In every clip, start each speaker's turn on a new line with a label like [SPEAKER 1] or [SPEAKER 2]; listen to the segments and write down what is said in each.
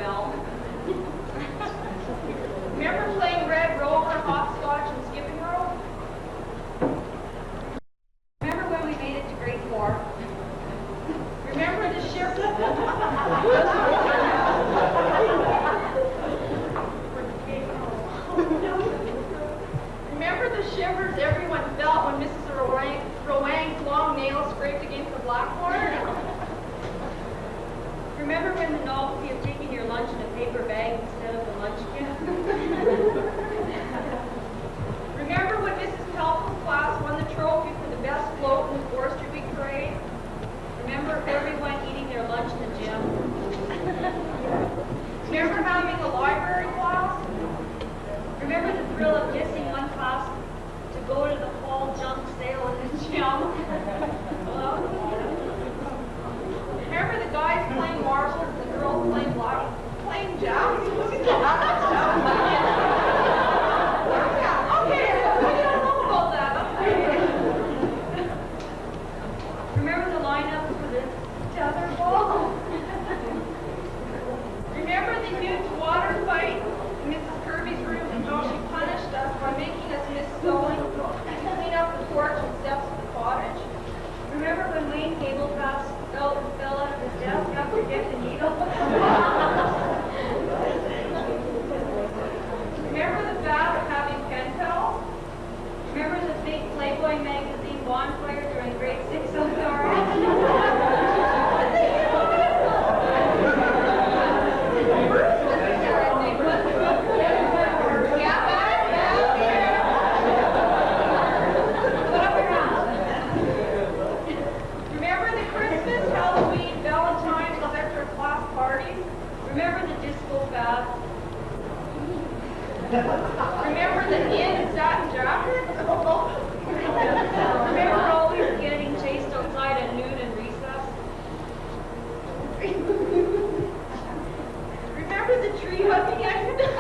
[SPEAKER 1] well. Remember playing Red Rover, hopscotch, and skipping rope? Remember when we made it to grade 4? Remember the shift? Remember the shivers everyone felt when Mrs. Rowan's long nails scraped against the blackboard? Remember when the novelty of taking your lunch in a paper bag instead of the lunch kit? Remember when Mrs. Pelton's class won the trophy for the best float in the Forestry Week parade? Remember everyone eating their lunch in the gym? Remember having a library class? Remember the thrill of missing one class to go to the fall junk sale in the gym? Remember the guys playing marbles and the girls playing jazz? Okay, I don't know about that. Remember the lineups for the tetherball? Remember the huge water fight in Mrs. Kirby's room and how she punished us by making us miss sewing and clean up the porch and steps of the cottage? Remember when Wayne Cable passed out and fell out of his desk after getting the needle? Remember the bad of having pen pals? Remember the big Playboy magazine bonfire during grade 6 outdoor? Remember the disco fad? Remember the in satin jackets? Remember always getting chased outside at noon and recess? Remember the tree hugging accident?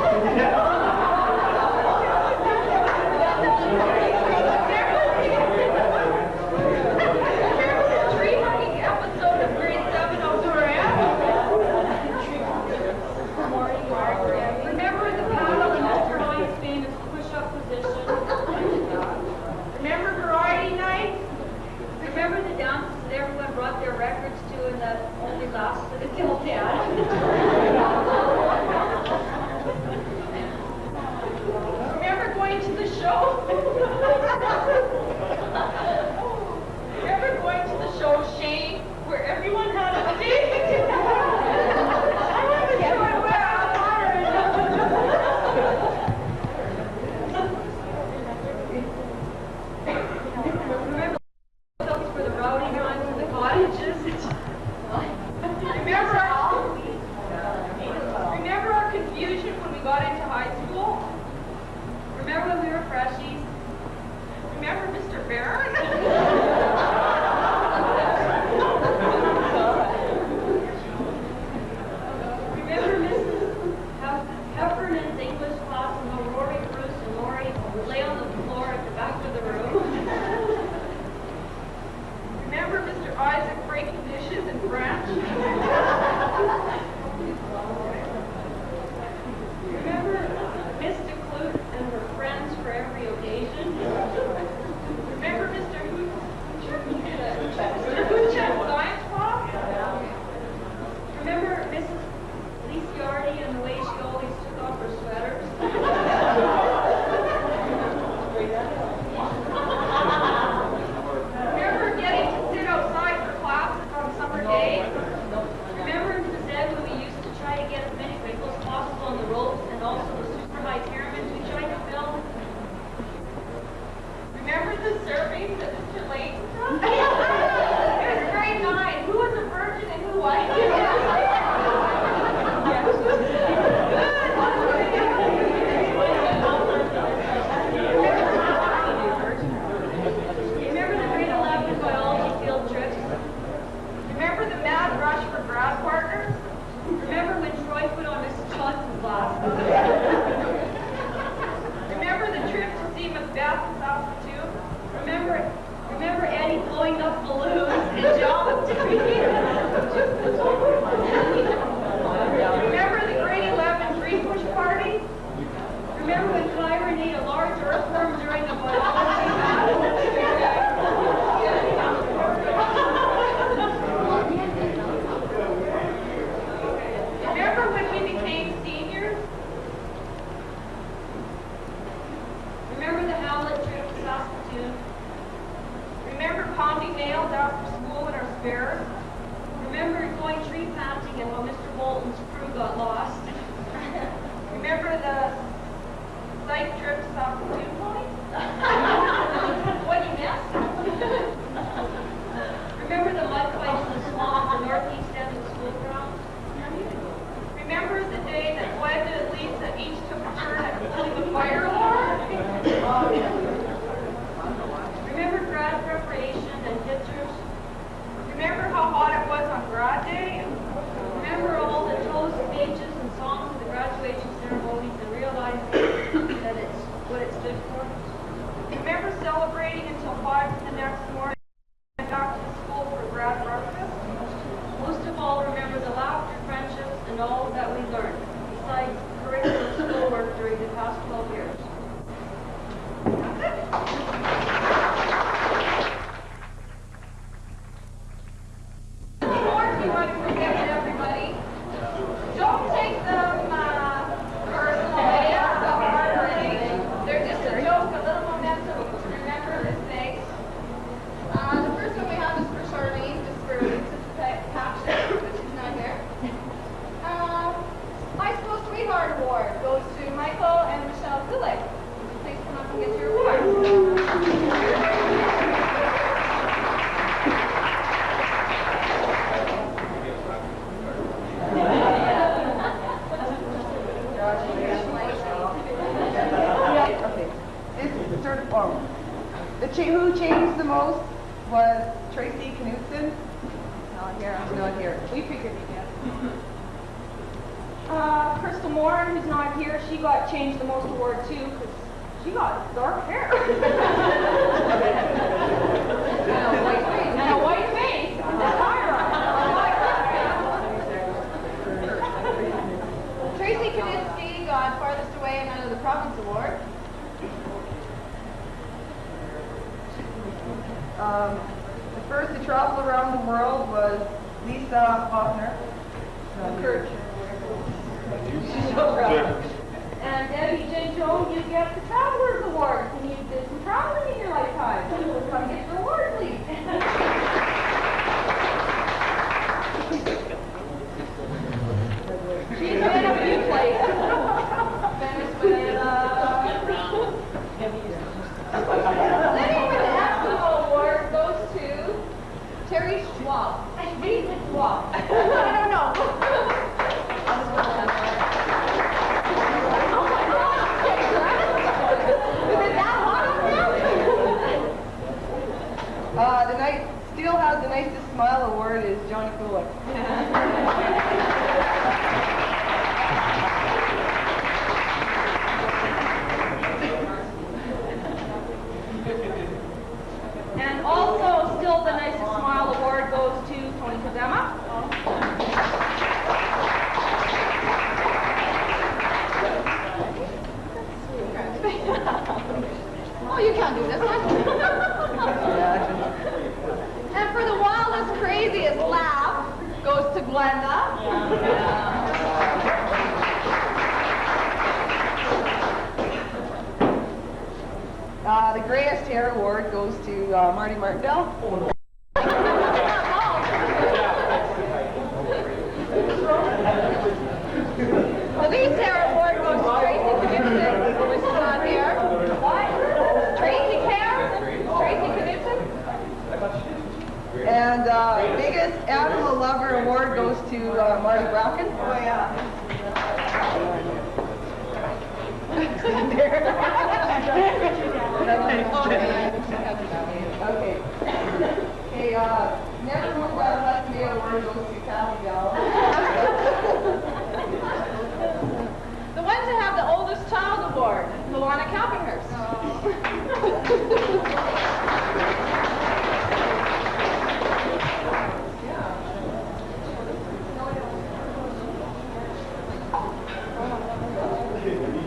[SPEAKER 1] Remember the tree hugging episode of grade 7 outdoor ed? Remember the battle in Mr. Hines' famous push-up position? Remember variety night? Remember the dances that everyone brought their records to and that only lasted until 10? Remember going to the show? Remember going to the show Shane, where everyone had a date? Remember our confusion when we got into high school? Remember when we were freshies? Remember Mr. Barron? Remember Mrs. Heffernan's English class and how Rory, Bruce, and Lori lay on the floor at the back of the room? Remember Mr. Isaac breaking dishes in French? Remember Miss DeClute and her friends for every occasion? Remember Mr. Remember the Hamlet trip to Saskatchewan? Remember pounding nails after school in our spares? Remember going tree planting and how Mr. Bolton's crew got lost? Remember the psych trip to Saskatchewan, Tony? What you missed? Remember the mud fights in the swamp, the northeast end of the school grounds? Remember the day that Glenda and Lisa each took a turn at pulling the fire alarm? Remember grad preparation and pictures? Remember how hot it was on grad day? Remember all the toast, speeches, and songs at the graduation ceremonies and realizing that it's what it stood for? Remember celebrating until 5 the next morning and back to school for grad breakfast? Most of all, remember the laughter, friendships, and all that we learned, besides curriculum schoolwork during the past 12 years. That's it. More if you want to forget to everybody. Don't take them personally or hardly. They're just a joke, a little momentum to remember this thing. The first one we have is for Charlene, just for caption, but she's not here. High School Sweetheart Award goes to Michael and Michelle Zillick. Please come up and get your award.
[SPEAKER 2] It's sort of formal. Who changed the most was Tracy Knudsen. Not here, I'm not here. We figured he did.
[SPEAKER 1] Crystal Moran, who's not here, she got changed the most award too, because she got dark hair. And a white face. And a white face. Tracy Knudsen got Farthest Away and Out of the Province Award.
[SPEAKER 2] The first to travel around the world was Lisa Hoffner.
[SPEAKER 1] Kurt. She's so proud. And Debbie J. Jones, you get the Travelers Award. And you did some traveling in your lifetime. Come get your award, please. She's been a few places. Venezuela. Living with the Eskimo Award goes to Terry Schwab. David Schwab. I don't know.
[SPEAKER 2] The night still has the nicest smile award is Johnny Kulik.
[SPEAKER 1] And also, still the nicest smile award goes to Tony Kazema. Oh, you can't do this one. And for the wildest, craziest laugh goes to Glenda.
[SPEAKER 2] The grayest hair award goes to Marty Martindale.
[SPEAKER 1] The least hair award goes to Tracy Knudsen, which is not here. What? Tracy Care? Tracy Knudsen?
[SPEAKER 2] And biggest animal lover award goes to Marty Bracken. Oh yeah. Okay. Okay, never won that Hudson award goes to Kathy Bell.
[SPEAKER 1] The ones that have the oldest child award, Luana Kalkinghurst.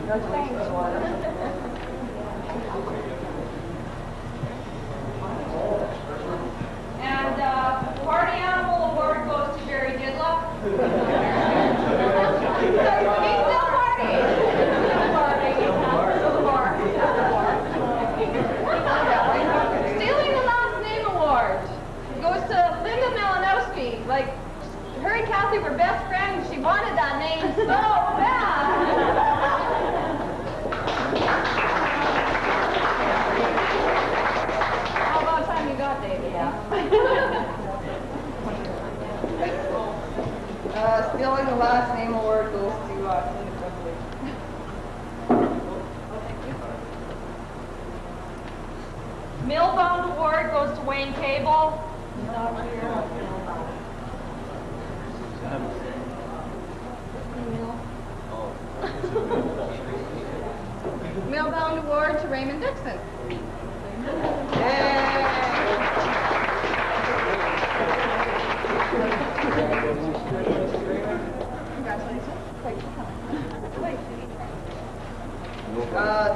[SPEAKER 2] Congratulations, Luana.
[SPEAKER 1] And party animal award goes to Jerry Didluck. He's still partying. Still partying. Still the bar.
[SPEAKER 2] Stealing the last name award goes to
[SPEAKER 1] Millbound Award goes to Wayne Cable.
[SPEAKER 2] Millbound Award to Raymond Dixon.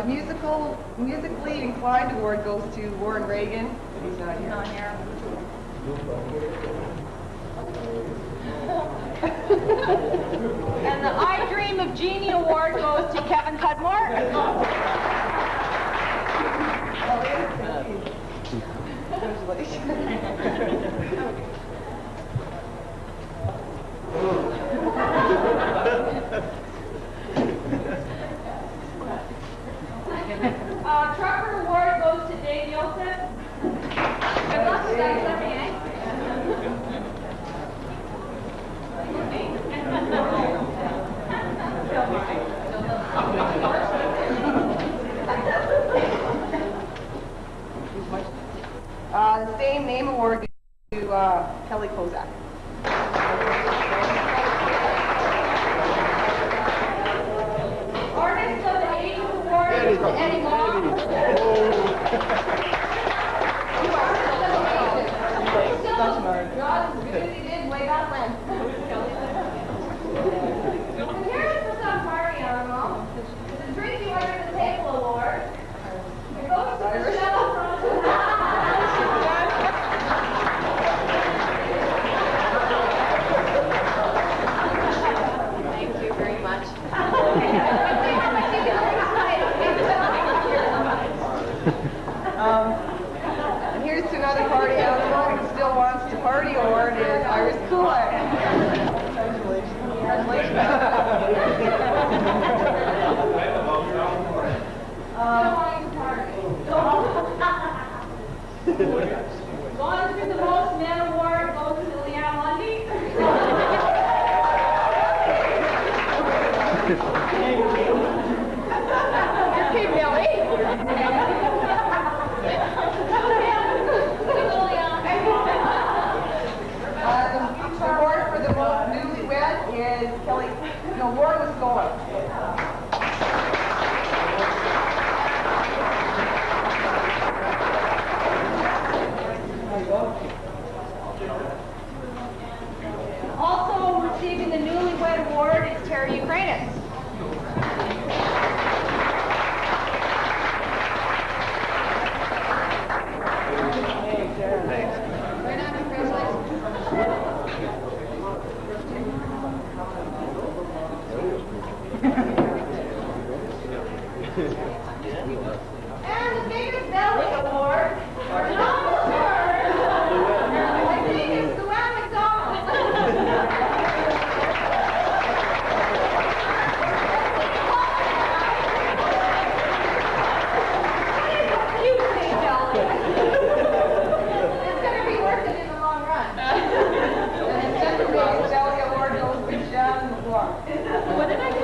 [SPEAKER 2] The musically inclined award goes to Warren Reagan. He's not here.
[SPEAKER 1] And the I Dream of Genie Award goes to Kevin Cudmore. Trucker Award goes to Dave Yosef. Good luck with that, Stephanie, eh?
[SPEAKER 2] The same name award to Kelly Kozak.
[SPEAKER 1] Artist of the Ages Award goes to Eddie Long.
[SPEAKER 2] God, as good as he did way back when.
[SPEAKER 1] And here's for some party animal. The Drink You Under the Table Award. It goes to Michelle from...
[SPEAKER 2] Thank you very much. And here's to another party animal who still wants to party award is Iris Cooler.
[SPEAKER 1] Going to the Most Men Award goes to Leanne Lundy.
[SPEAKER 2] Hey, Billy. The award for the most newlywed is Kelly. No, Warren was going.
[SPEAKER 1] Also receiving the Newlywed Award is Terry Ukrainis. And the biggest belly award for Thomas Stern, I think it's Luann McDonald. Cute thing, Dallyn. It's going to be worth it in the long run.
[SPEAKER 2] And the second biggest belly award goes to Shannon McGuire.
[SPEAKER 1] What did I do?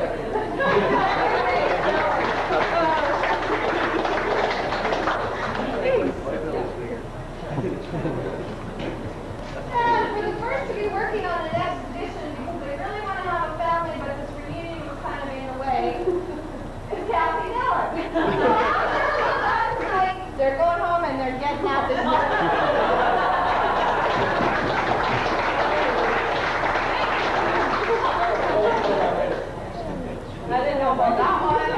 [SPEAKER 1] And for the first to be working on an exhibition because they really want to have a family, but this reunion was kind of in a way, is Kathy Dallyn.
[SPEAKER 2] They're going home and they're getting out this
[SPEAKER 1] I didn't know about that one.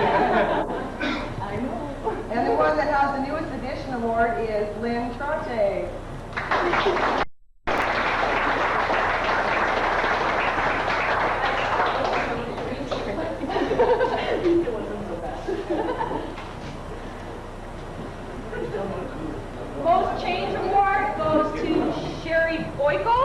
[SPEAKER 2] And the one that has the newest edition award is Lynn Troche.
[SPEAKER 1] Most Change Award goes to Sherry Boyko.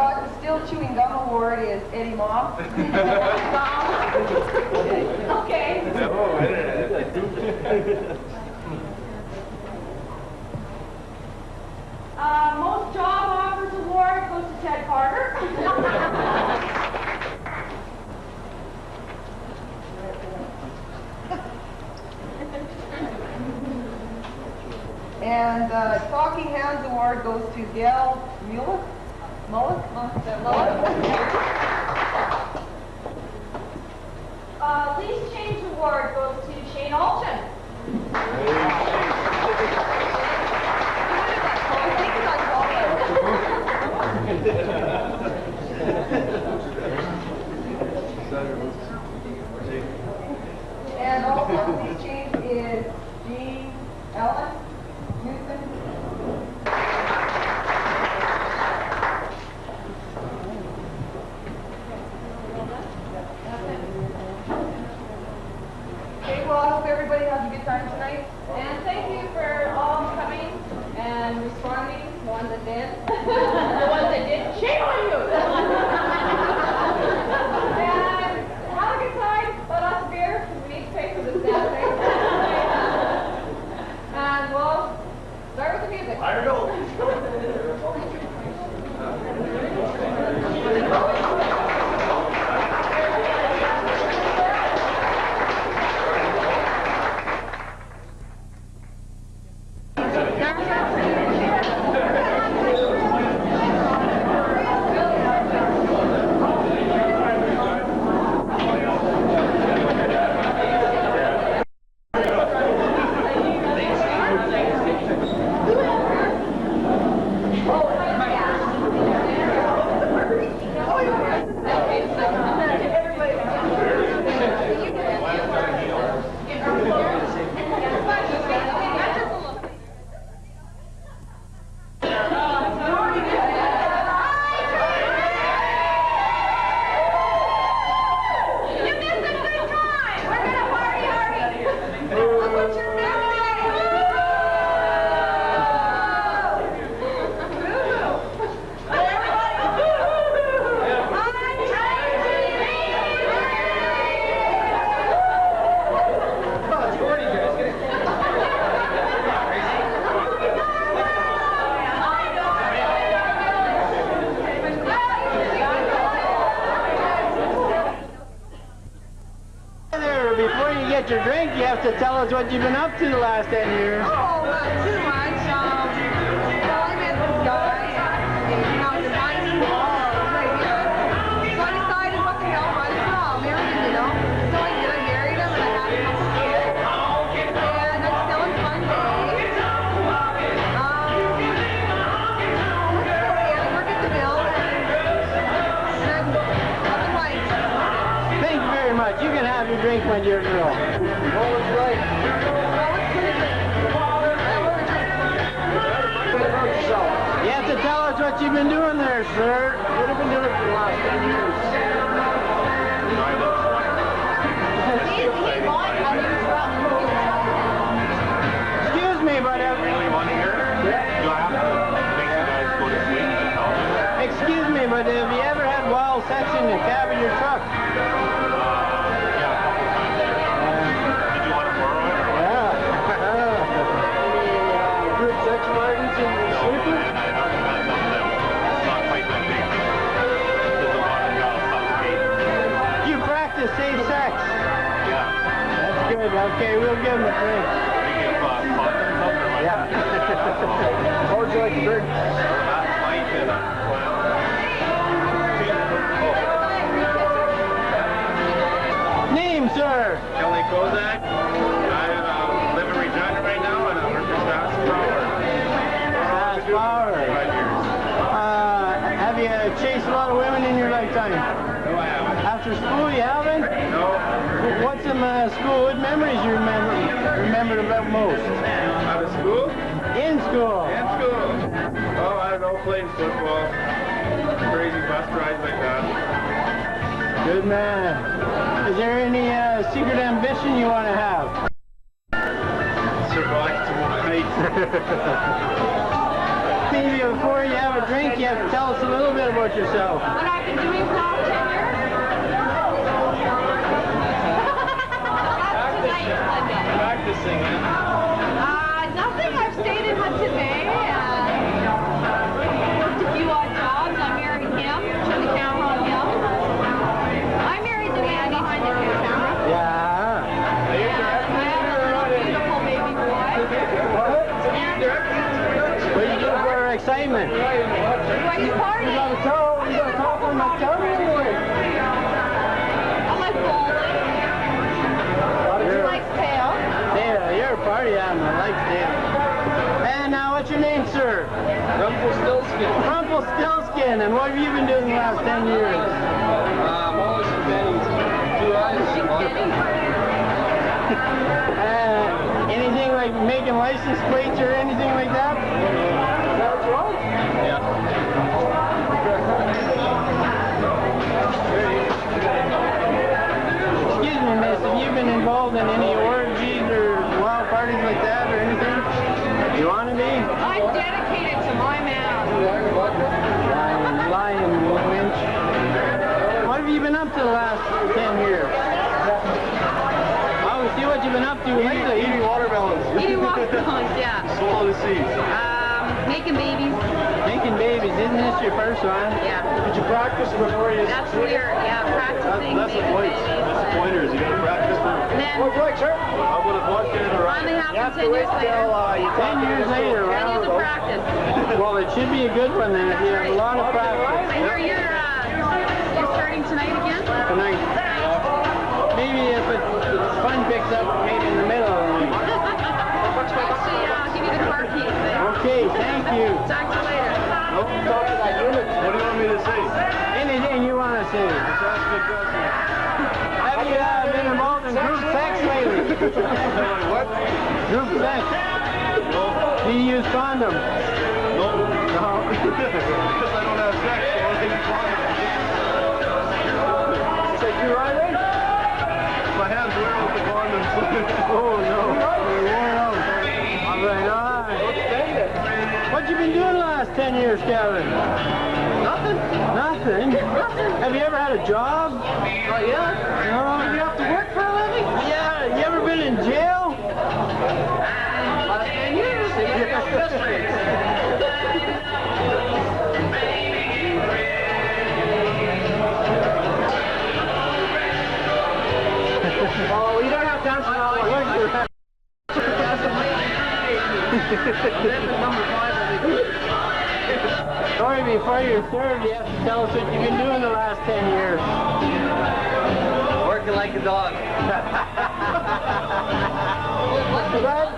[SPEAKER 2] got the Still Chewing Gum Award is Eddie Ma.
[SPEAKER 1] Okay. Most job offers award goes to Ted Carter.
[SPEAKER 2] And the Talking Hands Award goes to Gail Mullet.
[SPEAKER 1] Least Change Award goes to Shane Alton.
[SPEAKER 2] And also least change is G. Ellen Newton. Okay, well, I hope everybody has a good time tonight.
[SPEAKER 1] And thank you for all coming and responding, the ones that did. The ones that did, shame on you! And have a good time, let us beer, because we need to pay for this damn thing. And we'll start with the music.
[SPEAKER 3] I don't know.
[SPEAKER 4] Before you get your drink, you have to tell us what you've been up to the last 10 years.
[SPEAKER 2] Oh, not too much. Well, I met this guy, and you know, the mind is pretty good. So I decided, what the hell, might as well marry him, you know. So I did. I married him, and I had a couple kids. And I'm still in fun days. I work at the mill, and nothing like.
[SPEAKER 4] Thank you very much. You can have your drink, my dear girl. What would you like? You have to tell us what you've been doing there, sir. What have you been doing for the last 10 years? Excuse me, but...
[SPEAKER 3] Really want to hear? Yeah. Do I have to make you guys go to sleep and tell me?
[SPEAKER 4] Excuse me, but have you ever had wild sex in the cab of your truck?
[SPEAKER 3] Yeah, a couple times. Did you want to borrow it or what?
[SPEAKER 4] Any group sex parties in the
[SPEAKER 3] No,
[SPEAKER 4] sleeper?
[SPEAKER 3] man, I haven't had none of them. It's not quite that big. There's a lot of jobs suffocate.
[SPEAKER 4] You practice safe sex.
[SPEAKER 3] Yeah.
[SPEAKER 4] That's good. Okay, we'll give him a drink.
[SPEAKER 3] We give pot and stuff or what?
[SPEAKER 4] Yeah. What would you like to drink?
[SPEAKER 3] That's life and well.
[SPEAKER 4] Name, sir?
[SPEAKER 3] Kelly Kozak. I live in Regina right now and I work for Saskatchewan.
[SPEAKER 4] Power.
[SPEAKER 3] 5 years.
[SPEAKER 4] Have you chased a lot of women in your lifetime?
[SPEAKER 3] No, I haven't.
[SPEAKER 4] After school, you haven't?
[SPEAKER 3] No.
[SPEAKER 4] What's some schoolhood memories you remembered about most?
[SPEAKER 3] Out of school?
[SPEAKER 4] In school.
[SPEAKER 3] In school. Oh, I don't know, playing football. Crazy bus rides like that.
[SPEAKER 4] Good man. Is there any secret ambition you want to have?
[SPEAKER 3] Survive tomorrow night.
[SPEAKER 4] Maybe before you have a drink, you have to tell us a little bit about yourself.
[SPEAKER 2] What I've been doing for the last 10 years? That's tonight, Linda.
[SPEAKER 4] Practicing,
[SPEAKER 2] Nothing. I've stayed in Hudson Bay and worked a few odd jobs. I married him. Turn the camera on him. I married the man behind the camera.
[SPEAKER 4] Yeah.
[SPEAKER 2] And I have a little beautiful baby boy.
[SPEAKER 4] What are you doing for excitement?
[SPEAKER 2] Why you partying?
[SPEAKER 4] You got to talk on my tongue anyway.
[SPEAKER 2] I like bowling. He likes tail.
[SPEAKER 4] Dale, you're a party animal. I like Dale. And now, what's your name, sir?
[SPEAKER 5] Rumpelstiltskin.
[SPEAKER 4] Rumpelstiltskin. And what have you been doing the last 10 years?
[SPEAKER 5] Polishing pennies. 2 eyes.
[SPEAKER 4] Anything like making license plates or anything like that?
[SPEAKER 5] That's right.
[SPEAKER 3] Yeah.
[SPEAKER 4] Excuse me, miss, have you been involved in any orgies or wild parties like that or anything? You want to be?
[SPEAKER 2] I'm dedicated to my man.
[SPEAKER 4] Lion winch. What have you been up to the last 10 years? Oh, see what you've been up to lately.
[SPEAKER 3] Eating watermelons.
[SPEAKER 2] Eating watermelons, yeah.
[SPEAKER 3] Swallow the seeds.
[SPEAKER 2] Making babies.
[SPEAKER 4] Making babies. Isn't this your first one?
[SPEAKER 2] Yeah.
[SPEAKER 3] Did you practice before you...
[SPEAKER 2] That's weird. Yeah, practicing.
[SPEAKER 3] That's the
[SPEAKER 2] making
[SPEAKER 3] points.
[SPEAKER 2] babies.
[SPEAKER 3] That's the pointers. You got to practice for...
[SPEAKER 2] And then
[SPEAKER 3] I would have walked in the right.
[SPEAKER 2] finally happened 10 years later.
[SPEAKER 4] 10 years later,
[SPEAKER 2] 10 years of
[SPEAKER 4] wow.
[SPEAKER 2] practice.
[SPEAKER 4] Well, it should be a good one then if you have a lot of practice.
[SPEAKER 2] I hear you're starting tonight again?
[SPEAKER 4] Tonight. Maybe if the fun picks up, maybe in the middle of the night.
[SPEAKER 2] Actually, I'll give you the car keys there.
[SPEAKER 4] Okay, thank you.
[SPEAKER 2] Talk to you later.
[SPEAKER 3] What do you want me to say?
[SPEAKER 4] Anything you want to say.
[SPEAKER 3] Just ask me a question.
[SPEAKER 4] Have you been involved in group sex lately?
[SPEAKER 3] What?
[SPEAKER 4] Group sex.
[SPEAKER 3] No.
[SPEAKER 4] Do you use condoms?
[SPEAKER 3] No.
[SPEAKER 4] No.
[SPEAKER 3] Because I don't have sex, so I don't think it's wrong.
[SPEAKER 4] Said you right?
[SPEAKER 3] My hands wear out the condoms.
[SPEAKER 4] Oh no. They're worn out. All right, all right. What you been doing the last 10 years, Kevin?
[SPEAKER 5] Nothing.
[SPEAKER 4] Nothing? Have you ever had a job?
[SPEAKER 5] Not yet.
[SPEAKER 4] No.
[SPEAKER 5] You have to work for a living?
[SPEAKER 4] Yeah. You ever been in jail?
[SPEAKER 5] Last 10 years. They give us best rates. Oh, you don't have time for all that. Number 5 will be good.
[SPEAKER 4] Sorry, before you're served, you have to tell us what you've been doing the last 10 years.
[SPEAKER 5] Working like a dog.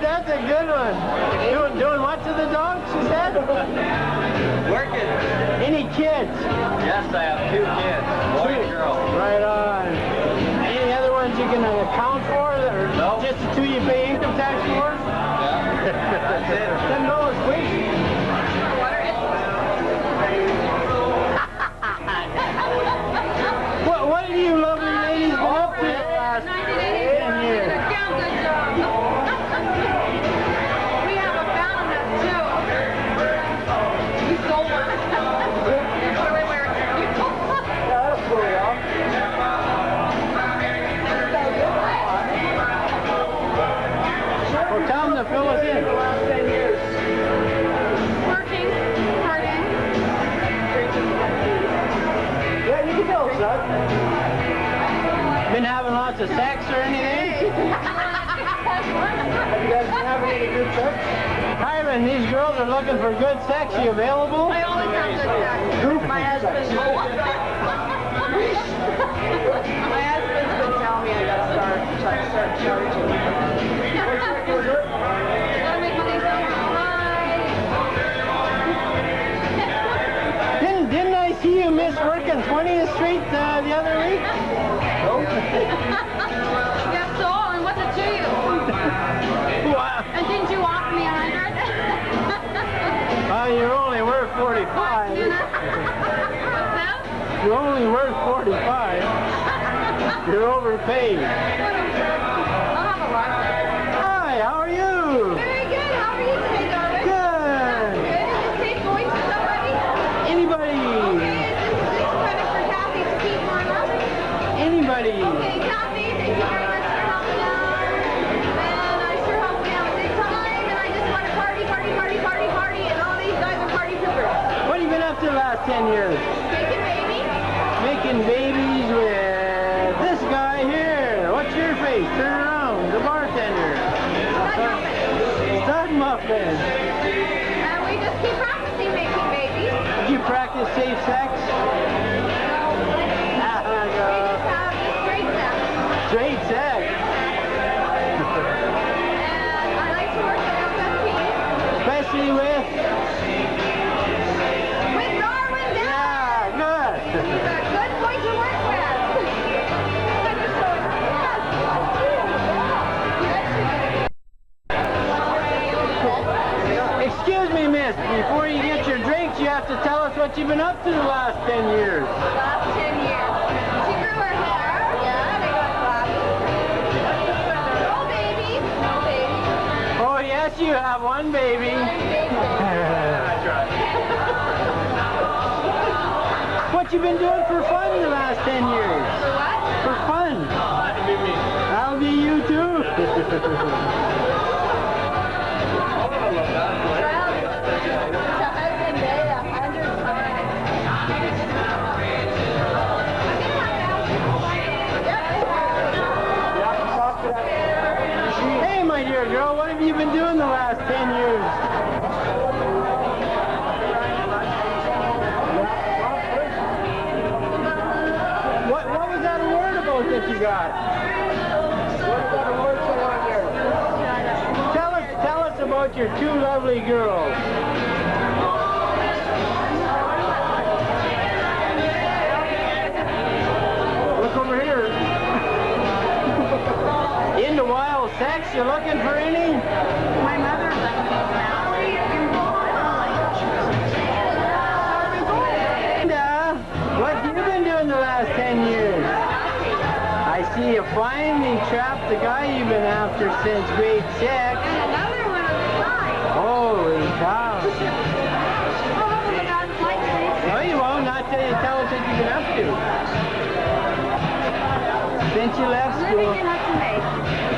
[SPEAKER 4] That's a good one. Doing what to the dog, she said?
[SPEAKER 5] Working.
[SPEAKER 4] Any kids?
[SPEAKER 5] Yes, I have 2 kids. Boy and girl.
[SPEAKER 4] Right on. Any other ones you can account for? Or
[SPEAKER 5] No.
[SPEAKER 4] just the 2 you pay income tax for?
[SPEAKER 5] Yeah. That's it.
[SPEAKER 4] $10, please. What have you lovely ladies been up to the last 10 years?
[SPEAKER 2] Damn good job. We have a balance too. We stole one. What are we wearing?
[SPEAKER 4] That's cool, y'all. Well, tell them to fill us in.
[SPEAKER 2] Working, partying.
[SPEAKER 4] Yeah, you can tell us that. Been having lots of sex or anything? Have you guys been having any good sex? Hyman, these girls are looking for good sex. You available?
[SPEAKER 2] I always have good sex. My husband. My husband's been telling me I gotta start charging. Gotta make money somehow.
[SPEAKER 4] Didn't I see you miss working 20th Street the other week?
[SPEAKER 2] Yes, so, and what's it to you?
[SPEAKER 4] Wow.
[SPEAKER 2] And didn't you offer me 100?
[SPEAKER 4] You're only worth 45.
[SPEAKER 2] What's that?
[SPEAKER 4] You're only worth 45. You're overpaid.
[SPEAKER 2] I'll have a lot.
[SPEAKER 4] Hi, how are you?
[SPEAKER 2] Very good. How are you today, Darwin?
[SPEAKER 4] Good.
[SPEAKER 2] Good. Is this tape going to somebody?
[SPEAKER 4] making babies with this guy here. What's your face? Turn around. The bartender. Stud muffin.
[SPEAKER 2] And we just keep practicing making babies.
[SPEAKER 4] Did you practice safe sex? Straight sex.
[SPEAKER 2] And I like to work at LFP.
[SPEAKER 4] Especially with
[SPEAKER 2] Darwin,
[SPEAKER 4] yeah, good.
[SPEAKER 2] He's a good boy to work with.
[SPEAKER 4] Excuse me, miss. Before you get your drinks, you have to tell us what you've been up to the last 10 years.
[SPEAKER 2] Last 10 years. She grew her hair. Yeah, and I got glasses. No baby. No baby.
[SPEAKER 4] Oh, yes, you have one baby. What you been doing for fun the last 10 years?
[SPEAKER 2] For what?
[SPEAKER 4] For fun. That'll be you too. Hey, my dear girl, what have you been doing the last 10 years? What was that award about that you got? What's that award for? Tell us about your two lovely girls. Look over here. Into wild sex, you looking for any?
[SPEAKER 2] My mother
[SPEAKER 4] What have you been doing the last 10 years? I see you finally trapped the guy you've been after since grade 6.
[SPEAKER 2] and another one on the side.
[SPEAKER 4] Holy cow.
[SPEAKER 2] Oh,
[SPEAKER 4] No, you won't. Not till you tell us what you've been up to. Since you left school.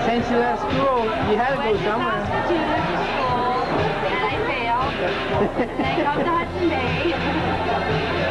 [SPEAKER 4] Since you left school, you had to go somewhere.
[SPEAKER 2] And I failed. And I got to Hudson Bay.